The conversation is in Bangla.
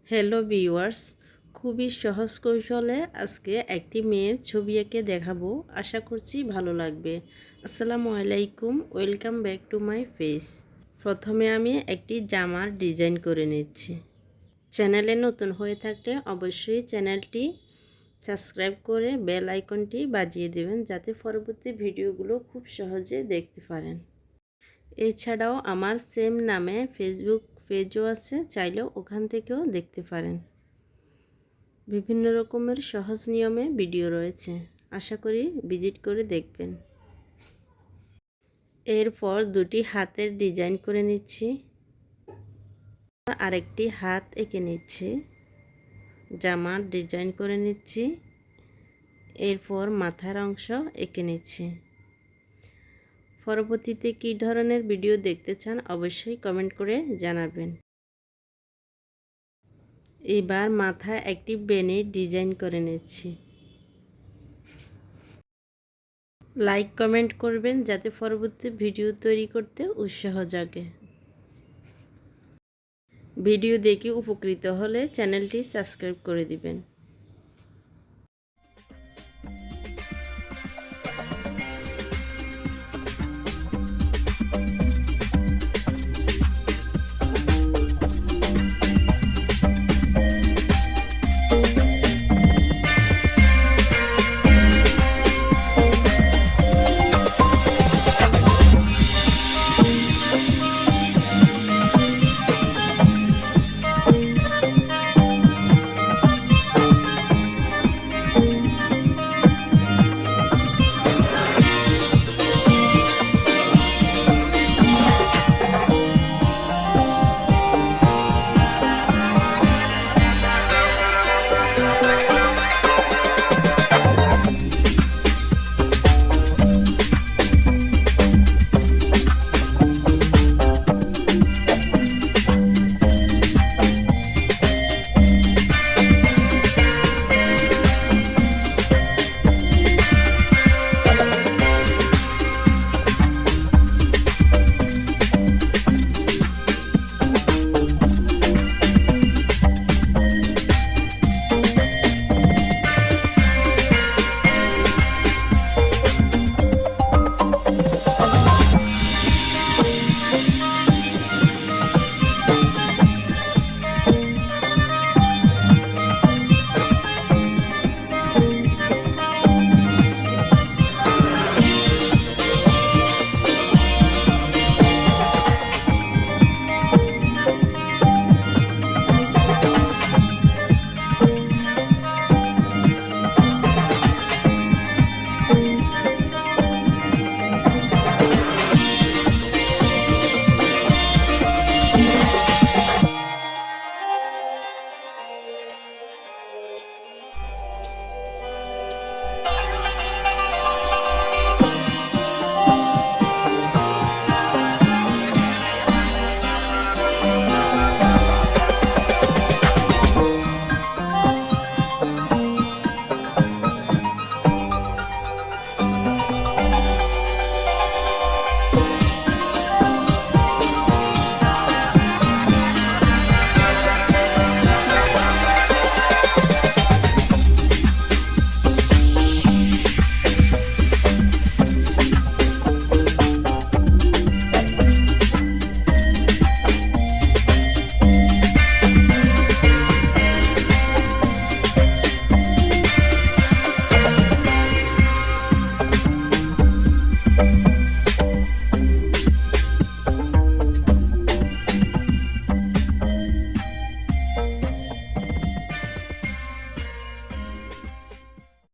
হ্যালো ভিউয়ার্স, খুবই সহজ কৌশলে আজকে একটি মেয়ের ছবি এঁকে দেখাবো। আশা করছি ভালো লাগবে। আসসালামু আলাইকুম, welcome back to my page. প্রথমে আমি একটি জামার ডিজাইন করে নিচ্ছি। চ্যানেলে নতুন হয়ে থাকলে অবশ্যই চ্যানেলটি সাবস্ক্রাইব করে বেল আইকনটি বাজিয়ে দেবেন, যাতে পরবর্তী ভিডিওগুলো খুব সহজে দেখতে পারেন। এছাড়াও আমার সেম নামে ফেসবুক পেজও আছে, চাইলেও ওখান থেকেও দেখতে পারেন। বিভিন্ন রকমের সহজ নিয়মে ভিডিও রয়েছে, আশা করি ভিজিট করে দেখবেন। এরপর দুটি হাতের ডিজাইন করে নিচ্ছি, আরেকটি হাত এঁকে নিচ্ছি, জামার ডিজাইন করে নিচ্ছি, এরপর মাথার অংশ এঁকে নিচ্ছি। পরবর্তীতে কী ধরনের ভিডিও দেখতে চান অবশ্যই কমেন্ট করে জানাবেন। এবার মাথায় একটি বেনি ডিজাইন করে নিচ্ছি। লাইক কমেন্ট করবেন, যাতে পরবর্তী ভিডিও তৈরি করতে উৎসাহ জাগে। ভিডিও দেখে উপকৃত হলে চ্যানেলটি সাবস্ক্রাইব করে দিবেন।